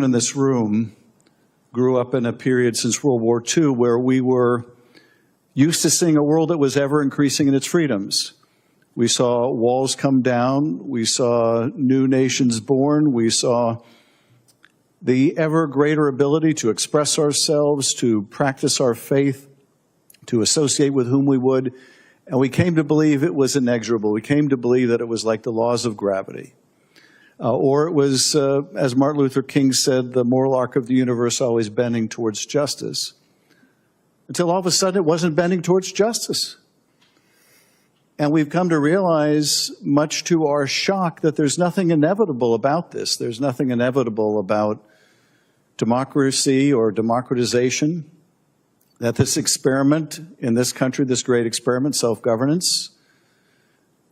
In this room grew up in a period since World War II where we were used to seeing a world that was ever increasing in its freedoms. We saw walls come down, we saw new nations born, we saw the ever greater ability to express ourselves, to practice our faith, to associate with whom we would, and we came to believe it was inexorable. We came to believe that it was like the laws of gravity. Or it was, as Martin Luther King said, the moral arc of the universe always bending towards justice. Until all of a sudden it wasn't bending towards justice. And we've come to realize, much to our shock, that there's nothing inevitable about this. There's nothing inevitable about democracy or democratization. That this experiment in this country, this great experiment, self-governance,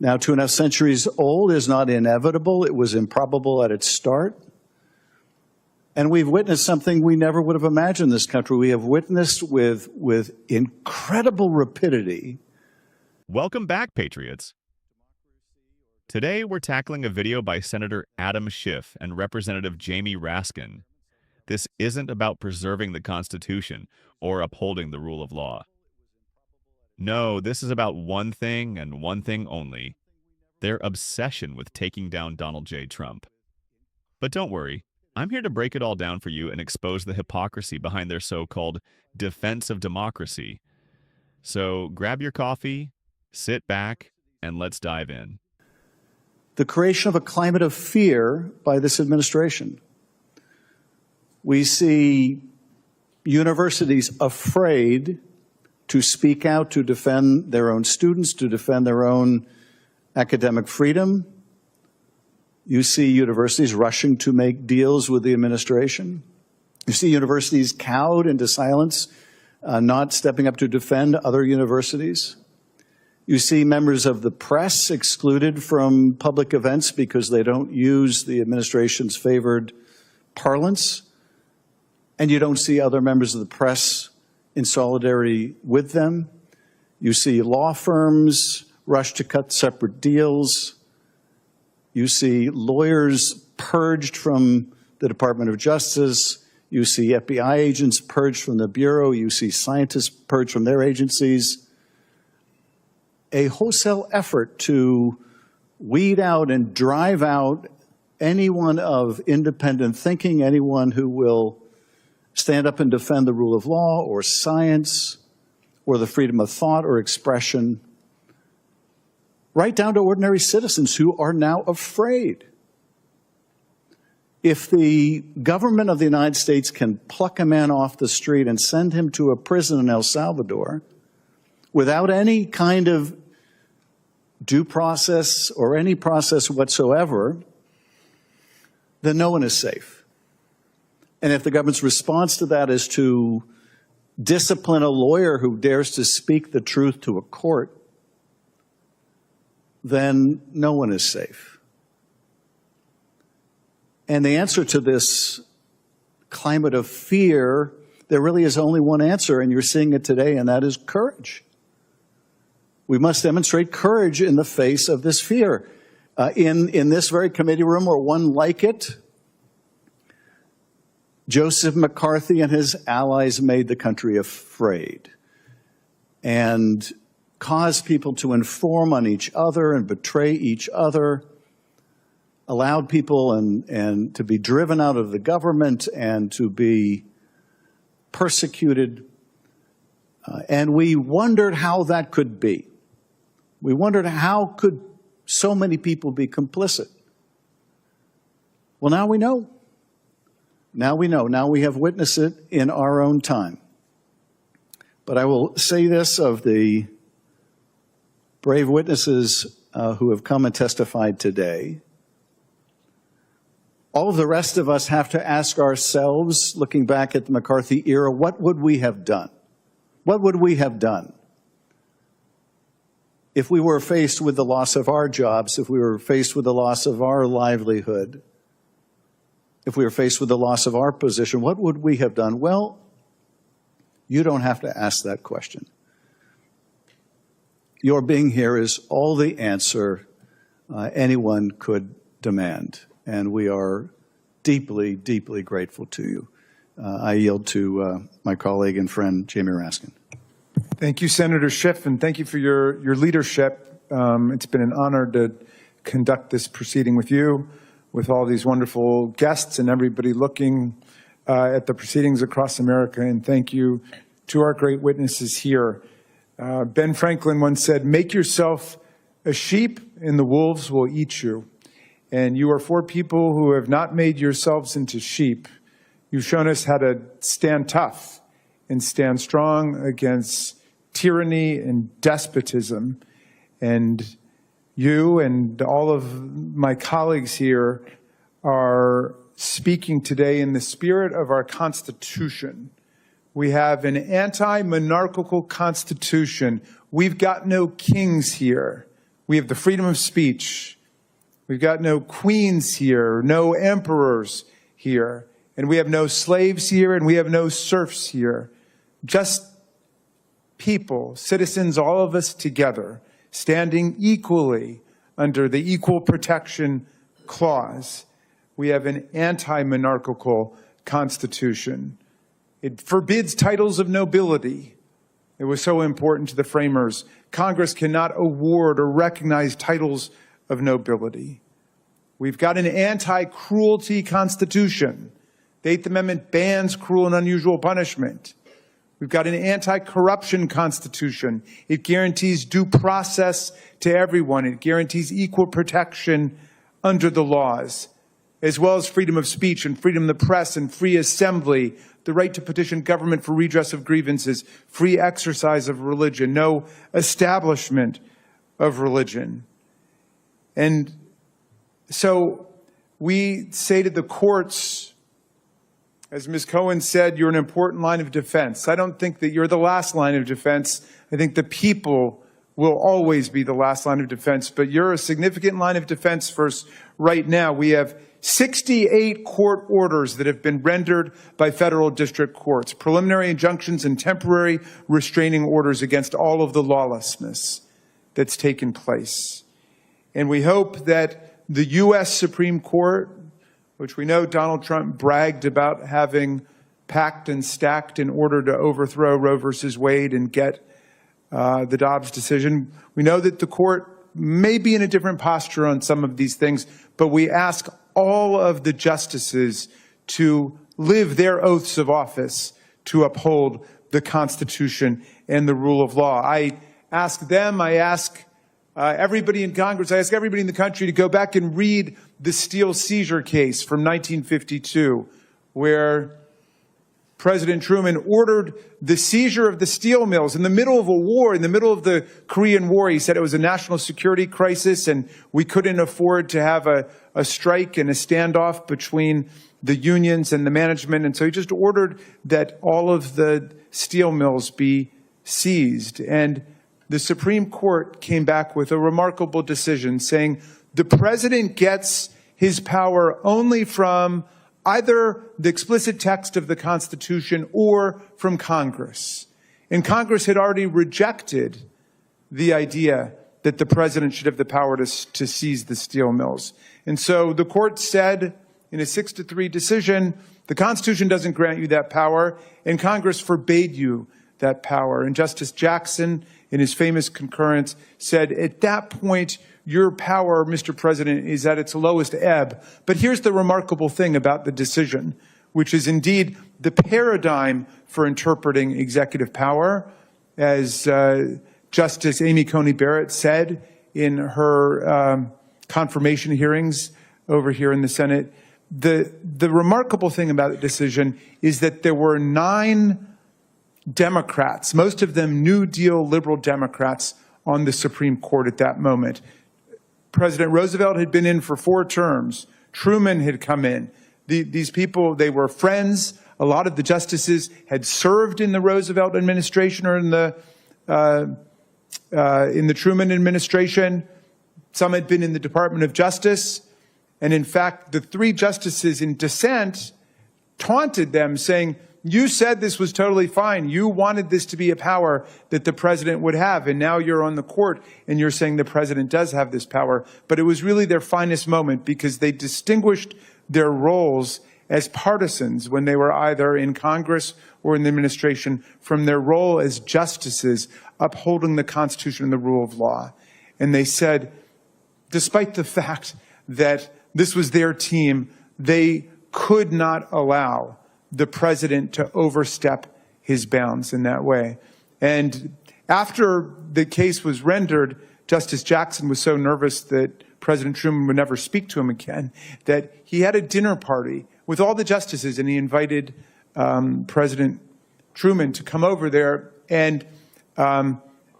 now 2.5 centuries old, is not inevitable. It was improbable at its start. And we've witnessed something we never would have imagined in this country. We have witnessed with incredible rapidity. Welcome back, Patriots. Today, we're tackling a video by Senator Adam Schiff and Representative Jamie Raskin. This isn't about preserving the Constitution or upholding the rule of law. No, this is about one thing and one thing only: their obsession with taking down Donald J. Trump. But don't worry, I'm here to break it all down for you and expose the hypocrisy behind their so-called defense of democracy. So grab your coffee, sit back, and let's dive in. The creation of a climate of fear by this administration. We see universities afraid to speak out, to defend their own students, to defend their own academic freedom. You see universities rushing to make deals with the administration. You see universities cowed into silence, not stepping up to defend other universities. You see members of the press excluded from public events because they don't use the administration's favored parlance. And you don't see other members of the press in solidarity with them. You see law firms rush to cut separate deals. You see lawyers purged from the Department of Justice. You see FBI agents purged from the Bureau. You see scientists purged from their agencies. A wholesale effort to weed out and drive out anyone of independent thinking, anyone who will stand up and defend the rule of law or science or the freedom of thought or expression, right down to ordinary citizens who are now afraid. If the government of the United States can pluck a man off the street and send him to a prison in El Salvador without any kind of due process or any process whatsoever, then no one is safe. And if the government's response to that is to discipline a lawyer who dares to speak the truth to a court, then no one is safe. And the answer to this climate of fear, there really is only one answer, and you're seeing it today, and that is courage. We must demonstrate courage in the face of this fear. In this very committee room, or one like it, Joseph McCarthy and his allies made the country afraid and caused people to inform on each other and betray each other, allowed people and to be driven out of the government and to be persecuted. And we wondered how that could be. We wondered, how could so many people be complicit? Well, now we know. Now we know. Now we have witnessed it in our own time. But I will say this of the brave witnesses who have come and testified today. All of the rest of us have to ask ourselves, looking back at the McCarthy era, what would we have done? What would we have done if we were faced with the loss of our jobs, if we were faced with the loss of our livelihood, if we were faced with the loss of our position? What would we have done? Well, you don't have to ask that question. Your being here is all the answer anyone could demand. And we are deeply, deeply grateful to you. I yield to my colleague and friend, Jamie Raskin. Thank you, Senator Schiff, and thank you for your leadership. It's been an honor to conduct this proceeding with you, with all these wonderful guests and everybody looking at the proceedings across America. And thank you to our great witnesses here. Ben Franklin once said, "Make yourself a sheep and the wolves will eat you." And you are for people who have not made yourselves into sheep. You've shown us how to stand tough and stand strong against tyranny and despotism. And you and all of my colleagues here are speaking today in the spirit of our Constitution. We have an anti-monarchical Constitution. We've got no kings here. We have the freedom of speech. We've got no queens here, no emperors here. And we have no slaves here, and we have no serfs here. Just people, citizens, all of us together, standing equally under the Equal Protection Clause. We have an anti-monarchical Constitution. It forbids titles of nobility. It was so important to the framers. Congress cannot award or recognize titles of nobility. We've got an anti-cruelty Constitution. The Eighth Amendment bans cruel and unusual punishment. We've got an anti-corruption Constitution. It guarantees due process to everyone. It guarantees equal protection under the laws, as well as freedom of speech and freedom of the press and free assembly, the right to petition government for redress of grievances, free exercise of religion, no establishment of religion. And so we say to the courts, as Ms. Cohen said, you're an important line of defense. I don't think that you're the last line of defense. I think the people will always be the last line of defense, but you're a significant line of defense for us right now. We have 68 court orders that have been rendered by federal district courts, preliminary injunctions and temporary restraining orders against all of the lawlessness that's taken place. And we hope that the U.S. Supreme Court, which we know Donald Trump bragged about having packed and stacked in order to overthrow Roe versus Wade and get the Dobbs decision. We know that the court may be in a different posture on some of these things, but we ask all of the justices to live their oaths of office to uphold the Constitution and the rule of law. I ask them, I ask everybody in Congress, I ask everybody in the country to go back and read the Steele seizure case from 1952, where President Truman ordered the seizure of the steel mills in the middle of a war, in the middle of the Korean War. He said it was a national security crisis and we couldn't afford to have a strike and a standoff between the unions and the management. And so he just ordered that all of the steel mills be seized. And the Supreme Court came back with a remarkable decision saying the president gets his power only from either the explicit text of the Constitution or from Congress. And Congress had already rejected the idea that the president should have the power to seize the steel mills. And so the court said in a 6-3 decision, the Constitution doesn't grant you that power, and Congress forbade you that power. And Justice Jackson, in his famous concurrence, said, at that point, your power, Mr. President, is at its lowest ebb. But here's the remarkable thing about the decision, which is indeed the paradigm for interpreting executive power. As Justice Amy Coney Barrett said in her confirmation hearings over here in the Senate, the remarkable thing about the decision is that there were 9 Democrats, most of them New Deal liberal Democrats, on the Supreme Court at that moment. President Roosevelt had been in for 4 terms. Truman had come in. These people, they were friends. A lot of the justices had served in the Roosevelt administration or in the Truman administration. Some had been in the Department of Justice. And in fact, the 3 justices in dissent taunted them, saying, you said this was totally fine. You wanted this to be a power that the president would have. And now you're on the court and you're saying the president does have this power. But it was really their finest moment because they distinguished their roles as partisans when they were either in Congress or in the administration from their role as justices upholding the Constitution and the rule of law. And they said, despite the fact that this was their team, they could not allow the president to overstep his bounds in that way. And after the case was rendered, Justice Jackson was so nervous that President Truman would never speak to him again that he had a dinner party with all the justices, and he invited President Truman to come over there. And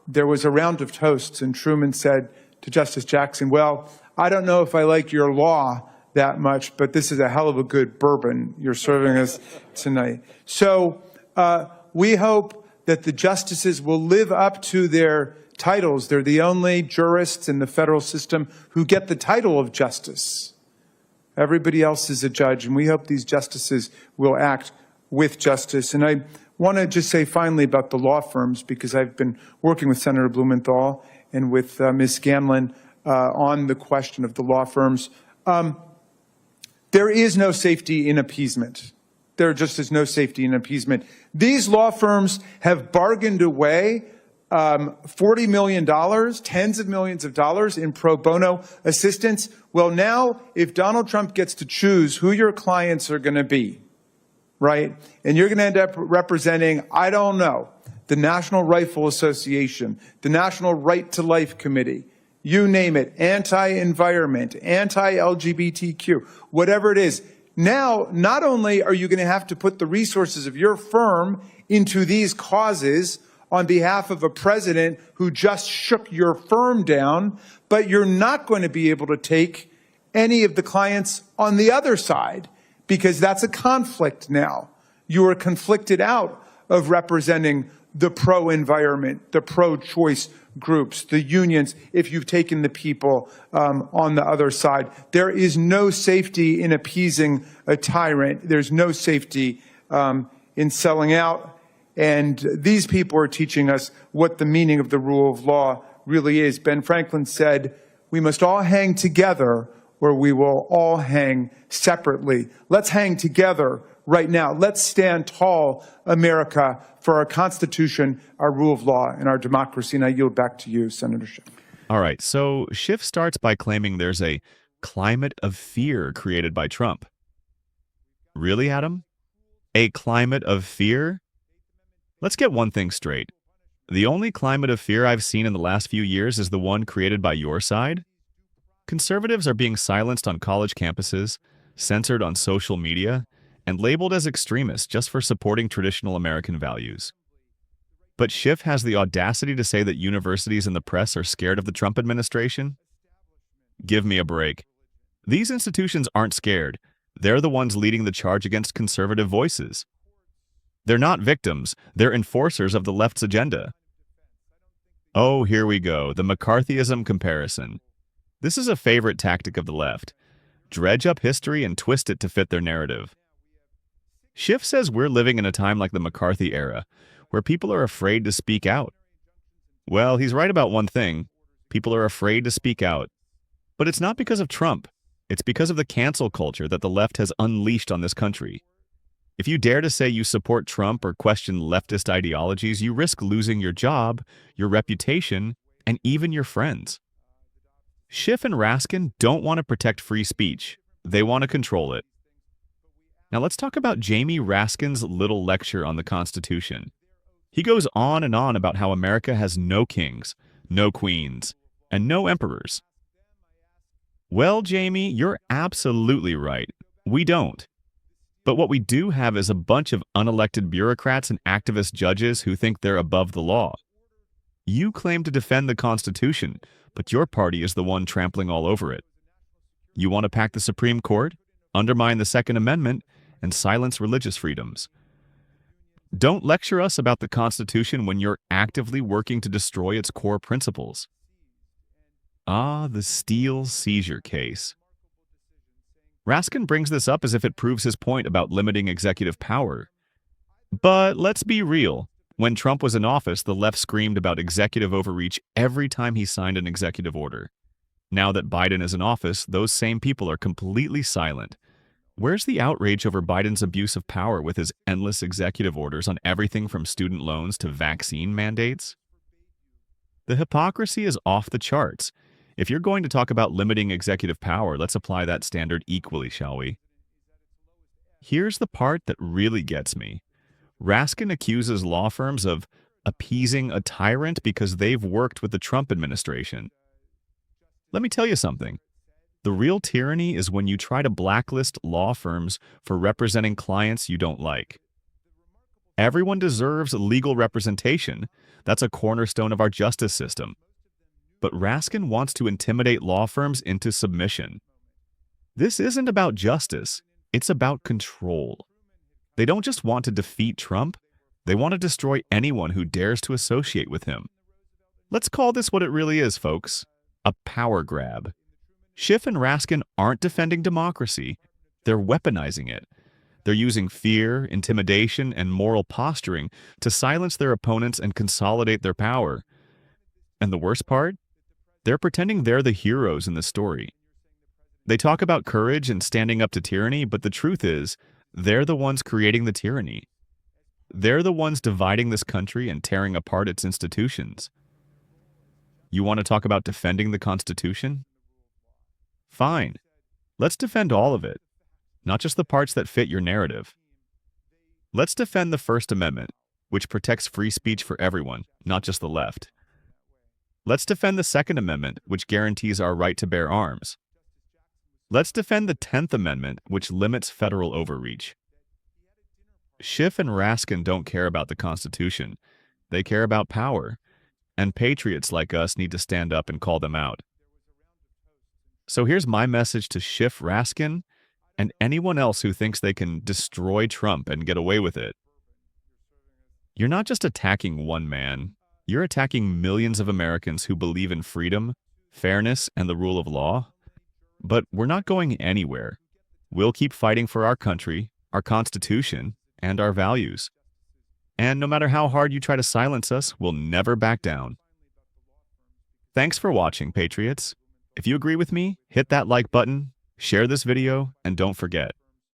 there was a round of toasts, and Truman said to Justice Jackson, well, I don't know if I like your law that much, but this is a hell of a good bourbon you're serving us tonight. So we hope that the justices will live up to their titles. They're the only jurists in the federal system who get the title of justice. Everybody else is a judge, and we hope these justices will act with justice. And I want to just say finally about the law firms, because I've been working with Senator Blumenthal and with Ms. Scanlon on the question of the law firms. There is no safety in appeasement. There just is no safety in appeasement. These law firms have bargained away $40 million, tens of millions of dollars in pro bono assistance. Well, now, if Donald Trump gets to choose who your clients are going to be, right, and you're going to end up representing, I don't know, the National Rifle Association, the National Right to Life Committee, you name it, anti-environment, anti-LGBTQ, whatever it is. Now, not only are you going to have to put the resources of your firm into these causes on behalf of a president who just shook your firm down, but you're not going to be able to take any of the clients on the other side, because that's a conflict now. You are conflicted out of representing the pro-environment, the pro-choice groups, the unions, if you've taken the people on the other side. There is no safety in appeasing a tyrant. There's no safety in selling out. And these people are teaching us what the meaning of the rule of law really is. Ben Franklin said, we must all hang together or we will all hang separately. Let's hang together right now. Let's stand tall, America, for our Constitution, our rule of law, and our democracy. And I yield back to you, Senator Schiff. All right, so Schiff starts by claiming there's a climate of fear created by Trump. Really, Adam? A climate of fear? Let's get one thing straight. The only climate of fear I've seen in the last few years is the one created by your side. Conservatives are being silenced on college campuses, censored on social media, and labeled as extremists just for supporting traditional American values. But Schiff has the audacity to say that universities and the press are scared of the Trump administration? Give me a break. These institutions aren't scared. They're the ones leading the charge against conservative voices. They're not victims, they're enforcers of the left's agenda. Oh, here we go, the McCarthyism comparison. This is a favorite tactic of the left. Dredge up history and twist it to fit their narrative. Schiff says we're living in a time like the McCarthy era, where people are afraid to speak out. Well, he's right about one thing. People are afraid to speak out. But it's not because of Trump. It's because of the cancel culture that the left has unleashed on this country. If you dare to say you support Trump or question leftist ideologies, you risk losing your job, your reputation, and even your friends. Schiff and Raskin don't want to protect free speech. They want to control it. Now let's talk about Jamie Raskin's little lecture on the Constitution. He goes on and on about how America has no kings, no queens, and no emperors. Well, Jamie, you're absolutely right. We don't. But what we do have is a bunch of unelected bureaucrats and activist judges who think they're above the law. You claim to defend the Constitution, but your party is the one trampling all over it. You want to pack the Supreme Court, undermine the Second Amendment, and silence religious freedoms. Don't lecture us about the Constitution when you're actively working to destroy its core principles. Ah, the Steele seizure case. Raskin brings this up as if it proves his point about limiting executive power. But let's be real. When Trump was in office, the left screamed about executive overreach every time he signed an executive order. Now that Biden is in office, those same people are completely silent. Where's the outrage over Biden's abuse of power with his endless executive orders on everything from student loans to vaccine mandates? The hypocrisy is off the charts. If you're going to talk about limiting executive power, let's apply that standard equally, shall we? Here's the part that really gets me. Raskin accuses law firms of appeasing a tyrant because they've worked with the Trump administration. Let me tell you something. The real tyranny is when you try to blacklist law firms for representing clients you don't like. Everyone deserves legal representation. That's a cornerstone of our justice system. But Raskin wants to intimidate law firms into submission. This isn't about justice. It's about control. They don't just want to defeat Trump. They want to destroy anyone who dares to associate with him. Let's call this what it really is, folks. A power grab. Schiff and Raskin aren't defending democracy. They're weaponizing it. They're using fear, intimidation, and moral posturing to silence their opponents and consolidate their power. And the worst part? They're pretending they're the heroes in the story. They talk about courage and standing up to tyranny, but the truth is, they're the ones creating the tyranny. They're the ones dividing this country and tearing apart its institutions. You want to talk about defending the Constitution? Fine. Let's defend all of it, not just the parts that fit your narrative. Let's defend the First Amendment, which protects free speech for everyone, not just the left. Let's defend the Second Amendment, which guarantees our right to bear arms. Let's defend the 10th Amendment, which limits federal overreach. Schiff and Raskin don't care about the Constitution. They care about power, and patriots like us need to stand up and call them out. So here's my message to Schiff, Raskin, and anyone else who thinks they can destroy Trump and get away with it. You're not just attacking one man. You're attacking millions of Americans who believe in freedom, fairness, and the rule of law. But we're not going anywhere. We'll keep fighting for our country, our Constitution, and our values. And no matter how hard you try to silence us, we'll never back down. Thanks for watching, Patriots. If you agree with me, hit that like button, share this video, and don't forget,